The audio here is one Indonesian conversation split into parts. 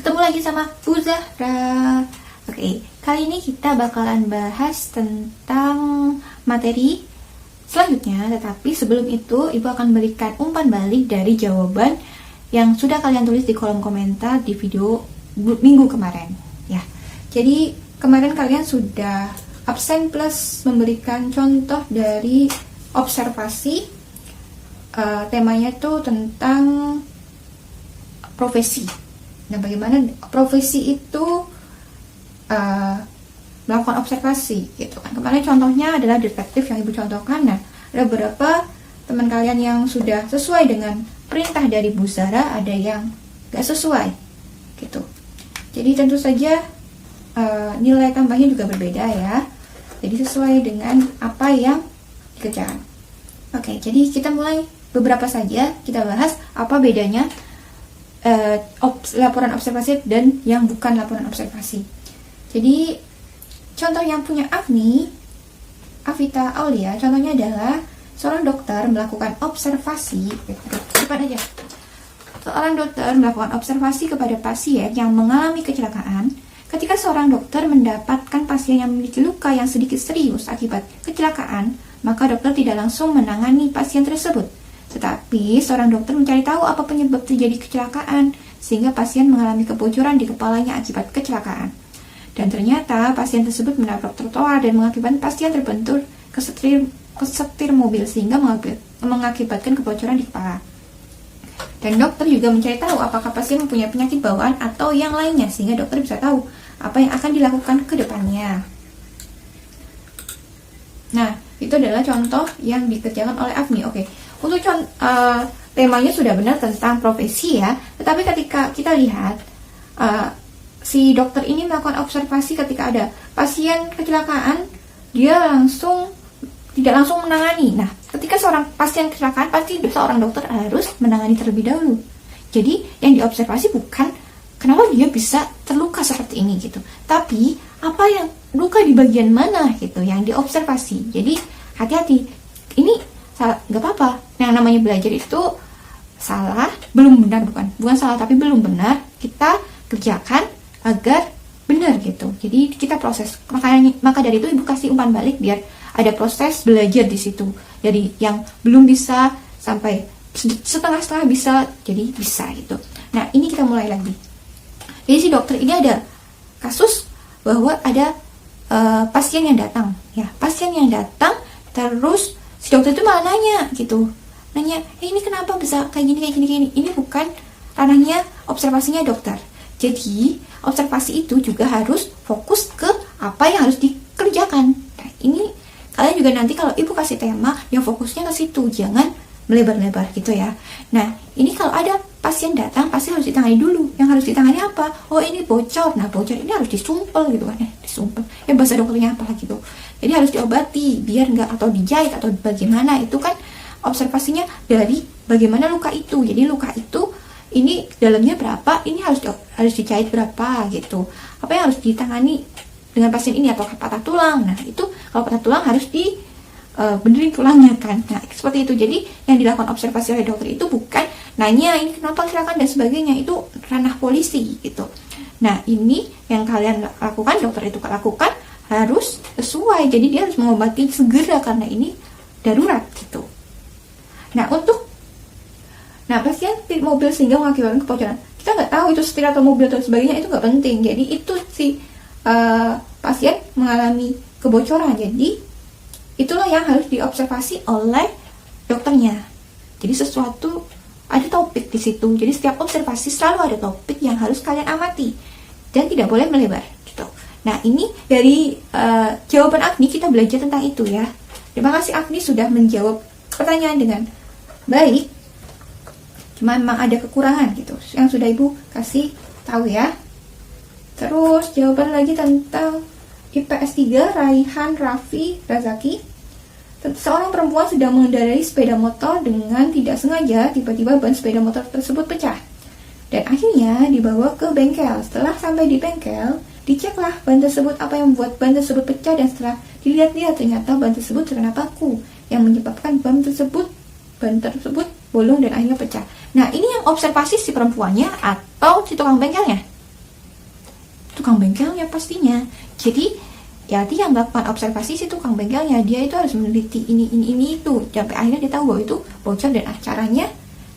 Ketemu lagi sama Bu Zahra. Oke, kali ini kita bakalan bahas tentang materi selanjutnya. Tetapi sebelum itu, Ibu akan berikan umpan balik dari jawaban yang sudah kalian tulis di kolom komentar di video minggu kemarin. Ya, jadi kemarin kalian sudah absen plus memberikan contoh dari observasi. Temanya itu tentang profesi. Nah, bagaimana profesi itu melakukan observasi gitu kan. Kemarin contohnya adalah detektif yang Ibu contohkan. Nah, ada beberapa teman kalian yang sudah sesuai dengan perintah dari Bu Zahra, ada yang gak sesuai gitu. Jadi tentu saja nilai tambahnya juga berbeda ya. Jadi sesuai dengan apa yang dikerjakan. Oke, jadi kita mulai beberapa saja. Kita bahas apa bedanya laporan observasi dan yang bukan laporan observasi. Jadi contoh yang punya Afita Aulia, contohnya adalah seorang dokter melakukan observasi. Cepat aja. Seorang dokter melakukan observasi kepada pasien yang mengalami kecelakaan. Ketika seorang dokter mendapatkan pasien yang memiliki luka yang sedikit serius akibat kecelakaan, maka dokter tidak langsung menangani pasien tersebut. Tetapi seorang dokter mencari tahu apa penyebab terjadi kecelakaan, sehingga pasien mengalami kebocoran di kepalanya akibat kecelakaan. Dan ternyata pasien tersebut menabrak trotoar dan mengakibatkan pasien terbentur ke setir mobil, sehingga mengakibatkan kebocoran di kepala. Dan dokter juga mencari tahu apakah pasien mempunyai penyakit bawaan atau yang lainnya, sehingga dokter bisa tahu apa yang akan dilakukan ke depannya. Nah, itu adalah contoh yang dikerjakan oleh Afni. Oke, untuk temanya sudah benar tentang profesi ya. Tetapi ketika kita lihat si dokter ini melakukan observasi ketika ada pasien kecelakaan, dia tidak langsung menangani. Nah, ketika seorang pasien kecelakaan, pasti seorang dokter harus menangani terlebih dahulu. Jadi yang diobservasi bukan kenapa dia bisa terluka seperti ini gitu, tapi apa yang luka di bagian mana gitu yang diobservasi. Jadi hati-hati, ini nggak apa-apa. Yang namanya belajar itu salah, belum benar, bukan salah tapi belum benar, kita kerjakan agar benar gitu. Jadi kita proses. Maka dari itu Ibu kasih umpan balik biar ada proses belajar di situ. Jadi yang belum bisa sampai setengah-setengah bisa, jadi bisa gitu. Nah, ini kita mulai lagi. Jadi si dokter ini ada kasus bahwa ada pasien yang datang, ya, pasien yang datang, terus si dokter itu malah nanya, ini kenapa bisa kayak gini. Ini bukan ranahnya observasinya dokter. Jadi observasi itu juga harus fokus ke apa yang harus dikerjakan. Nah, ini kalian juga nanti kalau Ibu kasih tema yang fokusnya ke situ, jangan melebar-lebar gitu ya. Nah, ini kalau ada pasien datang pasti harus ditangani dulu. Yang harus ditangani apa? Oh, ini bocor. Nah, bocor ini harus disumpel gitu kan ya, disumpel. Bahasa dokternya apa gitu. Jadi harus diobati biar enggak, atau dijahit atau bagaimana, itu kan observasinya dari bagaimana luka itu. Jadi luka itu ini dalamnya berapa, ini harus dijahit berapa gitu. Apa yang harus ditangani dengan pasien ini, atau patah tulang. Nah, itu kalau patah tulang harus benerin tulangnya kan. Nah, seperti itu. Jadi yang dilakukan observasi oleh dokter itu bukan nanya ini kenapa kecelakaan dan sebagainya, itu ranah polisi gitu. Nah, ini yang kalian lakukan, dokter itu lakukan harus sesuai. Jadi dia harus mengobati segera karena ini darurat gitu. Nah, pasien mobil sehingga mengakibatkan kebocoran. Kita nggak tahu itu setir atau mobil atau sebagainya, itu nggak penting. Jadi itu si pasien mengalami kebocoran. Jadi itulah yang harus diobservasi oleh dokternya. Jadi sesuatu, ada topik di situ. Jadi setiap observasi selalu ada topik yang harus kalian amati dan tidak boleh melebar gitu. Nah, ini dari jawaban Agni kita belajar tentang itu ya. Terima kasih Agni sudah menjawab pertanyaan dengan baik. Cuma memang ada kekurangan gitu yang sudah Ibu kasih tahu ya. Terus jawaban lagi tentang IPS 3 Raihan Raffi Razaki. Seorang perempuan sedang mengendarai sepeda motor dengan tidak sengaja, tiba-tiba ban sepeda motor tersebut pecah dan akhirnya dibawa ke bengkel. Setelah sampai di bengkel, diceklah ban tersebut, apa yang membuat ban tersebut pecah, dan setelah dilihat-lihat ternyata ban tersebut terkena paku yang menyebabkan ban tersebut bolong dan akhirnya pecah. Nah, ini yang observasi si perempuannya atau si tukang bengkelnya? tukang bengkelnya pastinya. Jadi ya dia melakukan observasi si tukang bengkelnya, dia itu harus meneliti ini itu sampai akhirnya dia tahu bahwa itu bocor dan caranya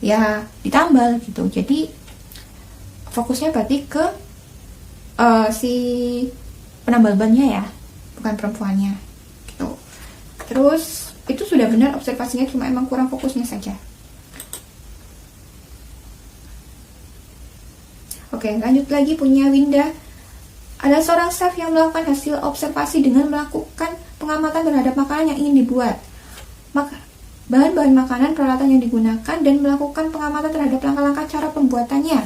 ya ditambal gitu. Jadi fokusnya berarti ke si penambal bannya ya, bukan perempuannya gitu. Terus itu sudah benar observasinya, cuma emang kurang fokusnya saja. Oke, lanjut lagi punya Winda. Ada seorang chef yang melakukan hasil observasi dengan melakukan pengamatan terhadap makanan yang ingin dibuat, bahan-bahan makanan, peralatan yang digunakan, dan melakukan pengamatan terhadap langkah-langkah cara pembuatannya.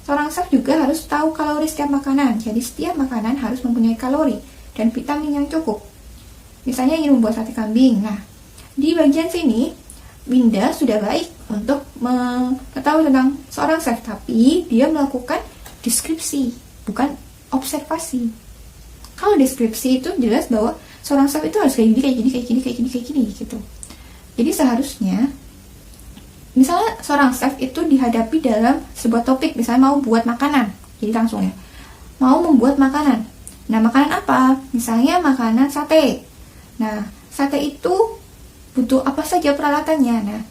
Seorang chef juga harus tahu kalori setiap makanan, jadi setiap makanan harus mempunyai kalori dan vitamin yang cukup. Misalnya ingin membuat sate kambing. Nah, di bagian sini Winda sudah baik untuk mengetahui tentang seorang chef, tapi dia melakukan deskripsi, bukan observasi. Kalau deskripsi itu jelas bahwa seorang chef itu harus kayak gini gitu. Jadi seharusnya misalnya seorang chef itu dihadapi dalam sebuah topik, misalnya mau buat makanan, jadi langsung ya, mau membuat makanan. Nah, makanan apa? Misalnya makanan sate. Nah, sate itu butuh apa saja peralatannya. Nah,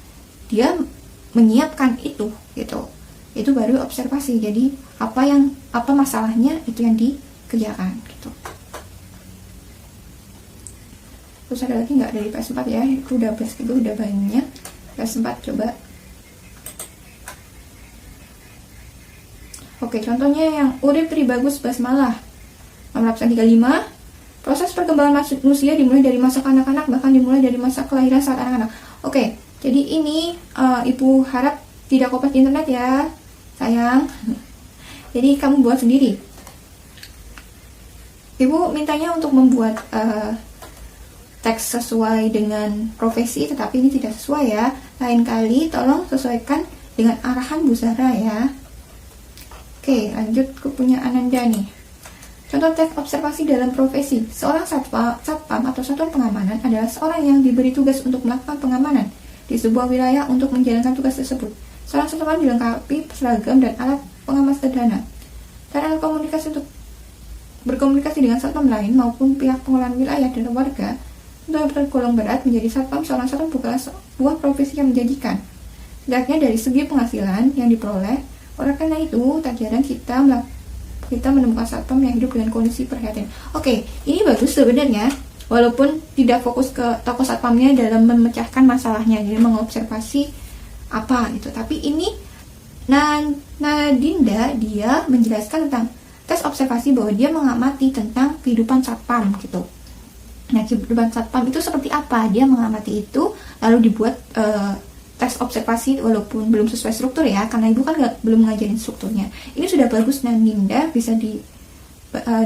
dia menyiapkan itu gitu. Itu baru observasi. Jadi apa masalahnya itu yang dikerjakan gitu. Terus ada lagi nggak dari PS4 ya? Itu udah banyak. PS4 coba. Oke, contohnya yang urip tribagus basmalah. Nomor absen 35. Proses perkembangan manusia dimulai dari masa kanak-kanak, bahkan dimulai dari masa kelahiran saat anak-anak. Oke, jadi ini Ibu harap tidak kopas di internet ya, sayang. Jadi kamu buat sendiri. Ibu mintanya untuk membuat teks sesuai dengan profesi, tetapi ini tidak sesuai ya. Lain kali tolong sesuaikan dengan arahan Bu Zahra ya. Oke, lanjut ke punya Ananda nih. Contoh teks observasi dalam profesi. Seorang satpam atau satuan pengamanan adalah seorang yang diberi tugas untuk melakukan pengamanan di sebuah wilayah untuk menjalankan tugas tersebut. Seorang satpam dilengkapi seragam dan alat pengaman sederhana, dan alat komunikasi untuk berkomunikasi dengan satpam lain maupun pihak pengelolaan wilayah dan warga. Untuk yang tergolong berat, menjadi satpam seorang satpam bukanlah sebuah profesi yang menjanjikan. Setidaknya dari segi penghasilan yang diperoleh. Oleh karena itu, tak jarang kita menemukan satpam yang hidup dengan kondisi prihatin. Oke, ini bagus sebenarnya, walaupun tidak fokus ke tokoh satpamnya dalam memecahkan masalahnya, jadi mengobservasi apa gitu. Tapi ini Nadinda dia menjelaskan tentang tes observasi bahwa dia mengamati tentang kehidupan satpam gitu. Nah, kehidupan satpam itu seperti apa? Dia mengamati itu, lalu dibuat tes observasi walaupun belum sesuai struktur ya, karena ibu kan belum ngajarin strukturnya. Ini sudah bagus Nadinda, bisa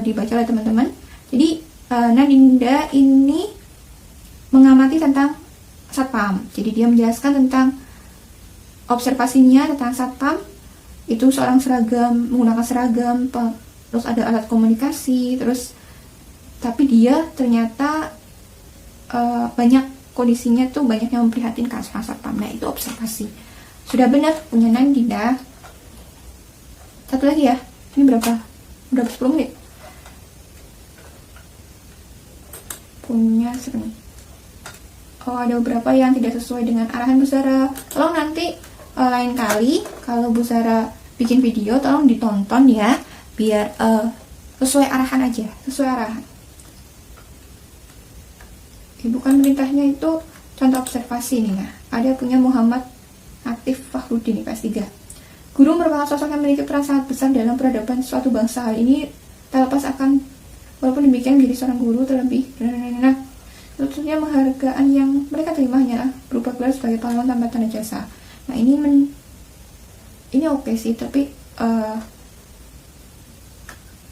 dibaca oleh teman-teman. Jadi Nadinda ini mengamati tentang satpam. Jadi dia menjelaskan tentang observasinya tentang satpam. Itu seorang menggunakan seragam, terus ada alat komunikasi, terus tapi dia ternyata banyak kondisinya tuh banyak yang memprihatinkan seorang satpam. Nah, itu observasi. Sudah benar punya Nadinda. Satu lagi ya. Ini berapa? Udah 10 menit. Punya sering. Oh, ada beberapa yang tidak sesuai dengan arahan Bu Zahra. Tolong nanti lain kali kalau Bu Zahra bikin video, tolong ditonton ya, biar sesuai arahan aja, sesuai arahan. Ibu kan perintahnya itu contoh observasi nih. Nah, ada punya Muhammad Atif Fakhrudin PS3. Guru merupakan sosok yang memiliki peran sangat besar dalam peradaban suatu bangsa. Hal ini tak lepas akan, walaupun demikian menjadi seorang guru terlebih tentunya penghargaan yang mereka terima hanyalah berupa gelar sebagai pahlawan tanpa tanda jasa. Nah, ini oke sih, tapi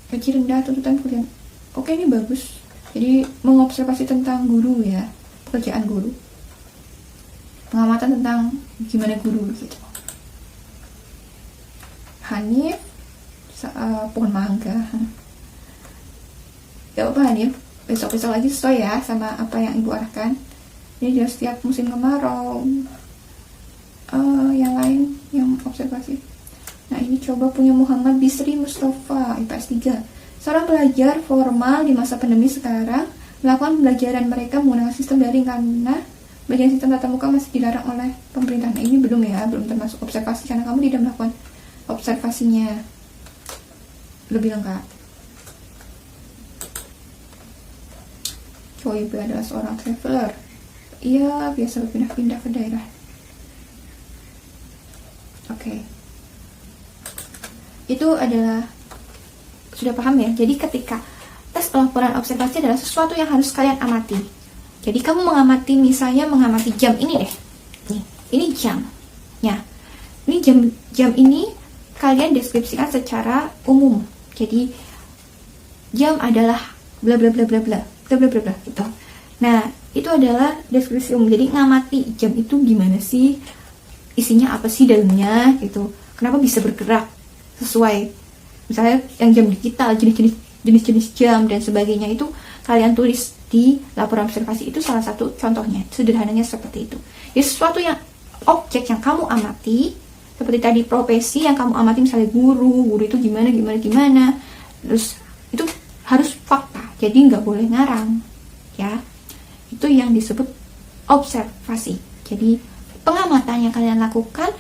gaji rendah, tuntutan kuliah. Oke, ini bagus. Jadi mengobservasi tentang guru ya, pekerjaan guru, pengamatan tentang gimana guru gitu. Hanif pohon mangga. Gak apa Hanif, besok-besok lagi sesuai ya sama apa yang ibu arahkan. Ini dia setiap musim kemarau. Yang lain yang observasi. Nah, ini coba punya Muhammad Bisri Mustafa IPS 3. Seorang pelajar formal di masa pandemi sekarang melakukan pembelajaran mereka menggunakan sistem daring karena belajar sistem tatap muka masih dilarang oleh pemerintah. Nah, ini belum termasuk observasi karena kamu tidak melakukan observasinya lebih lengkap. Choi Bu adalah seorang traveler. Ia biasa berpindah-pindah ke daerah. Oke. Itu adalah sudah paham ya. Jadi ketika tes pelaporan observasi adalah sesuatu yang harus kalian amati. Jadi kamu mengamati, misalnya mengamati jam ini deh. Nih, ini jam. Ya. Ini jam ini kalian deskripsikan secara umum. Jadi jam adalah bla bla bla bla bla bla bla bla bla gitu. Nah, itu adalah deskripsi umum. Jadi ngamati jam itu gimana sih? Isinya apa sih dalamnya gitu. Kenapa bisa bergerak sesuai misalnya yang jam digital, jenis-jenis jam dan sebagainya itu kalian tulis di laporan observasi. Itu salah satu contohnya. Sederhananya seperti itu. Jadi sesuatu yang objek yang kamu amati, seperti tadi profesi yang kamu amati, misalnya guru itu gimana. Terus itu harus fakta. Jadi nggak boleh ngarang. Ya. Itu yang disebut observasi. Jadi pengamatan yang kalian lakukan,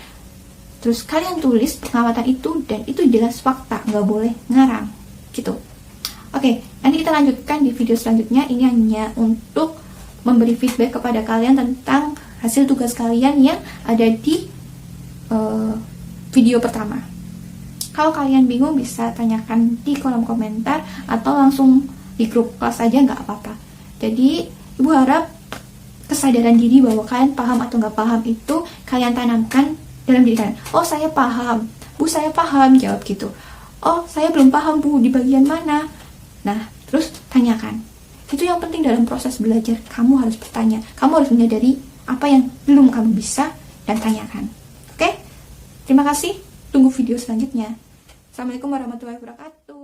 terus kalian tulis pengamatan itu, dan itu jelas fakta, nggak boleh ngarang gitu. Oke, nanti kita lanjutkan di video selanjutnya. Ini hanya untuk memberi feedback kepada kalian tentang hasil tugas kalian yang ada di video pertama. Kalau kalian bingung bisa tanyakan di kolom komentar atau langsung di grup kelas aja, nggak apa-apa. Jadi Ibu harap kesadaran diri bahwa kalian paham atau nggak paham itu kalian tanamkan dalam diri kalian. Oh, saya paham. Bu, saya paham. Jawab gitu. Oh, saya belum paham, Bu. Di bagian mana? Nah, terus tanyakan. Itu yang penting dalam proses belajar. Kamu harus bertanya. Kamu harus menyadari apa yang belum kamu bisa dan tanyakan. Oke? Terima kasih. Tunggu video selanjutnya. Assalamualaikum warahmatullahi wabarakatuh.